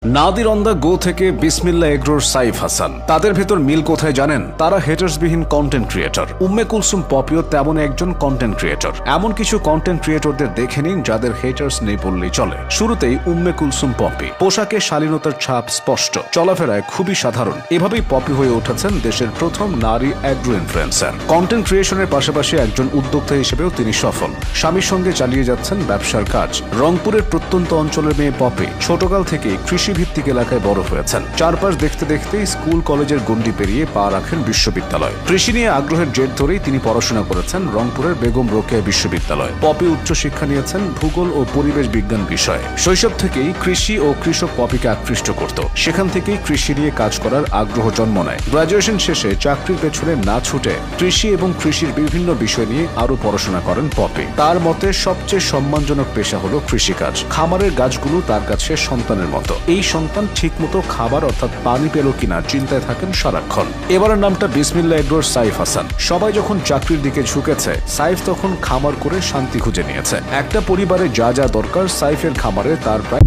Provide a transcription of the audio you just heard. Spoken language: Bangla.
নাদিরন্দা গো থেকে বিসমিল্লাহ এগ্রোর সাইফ হাসান, তাদের ভেতর মিল কোথায় জানেন? তারা হেটার্সবিহীন কন্টেন্ট ক্রিয়েটর। উম্মে কুলসুম পপিও তেমন একজন কন্টেন্ট ক্রিয়েটর। এমন কিছু কন্টেন্ট ক্রিয়েটরদের দেখে নিন যাদের হেটার্স নেই বললেই চলে। শুরুতেই উম্মে কুলসুম পপি। পোশাকে শালীনতার ছাপ স্পষ্ট, চলাফেরায় খুবই সাধারণ। এভাবেই পপি হয়ে উঠেছেন দেশের প্রথম নারী অ্যাগ্রো ইনফ্লুয়েন্সার। কন্টেন্ট ক্রিয়েশনের পাশাপাশি একজন উদ্যোক্তা হিসেবেও তিনি সফল। স্বামীর সঙ্গে চালিয়ে যাচ্ছেন ব্যবসার কাজ। রংপুরের প্রত্যন্ত অঞ্চলের মেয়ে পপি ছোটকাল থেকে কৃষি ভিত্তিক এলাকায় বড় হয়েছেন। চারপাশ দেখতে দেখতে স্কুল কলেজের গণ্ডি পেরিয়ে পা রাখেন বিশ্ববিদ্যালয়। কৃষি নিয়ে আগ্রহের জের ধরেই তিনি পড়াশোনা করেছেন রংপুরের বেগম রোকেয়া বিশ্ববিদ্যালয়। পপি উচ্চশিক্ষা নিয়েছেন ভূগোল ও পরিবেশ বিজ্ঞান বিষয়ে। শৈশব থেকেই কৃষি ও কৃষক পপিকে আকৃষ্ট করত। সেখান থেকেই কৃষি নিয়ে কাজ করার আগ্রহ জন্ম নেয়। গ্রাজুয়েশন শেষে চাকরির পেছনে না ছুটে কৃষি এবং কৃষির বিভিন্ন বিষয় নিয়ে আরো পড়াশোনা করেন পপি। তার মতে সবচেয়ে সম্মানজনক পেশা হলো কৃষিকাজ। খামারের গাছগুলো তার কাছে সন্তানের মতো। এই সন্তান ঠিকমতো খাবার অর্থাৎ পানি পেল কিনা চিন্তায় থাকেন সারাক্ষণ। এবারের নামটা বিসমিল্লাহ এগ্রোর সাইফ হাসান। সবাই যখন চাকরির দিকে ঝুঁকেছে, সাইফ তখন খামার করে শান্তি খুঁজে নিয়েছে। একটা পরিবারে যা যা দরকার সাইফের খামারে তার প্রায়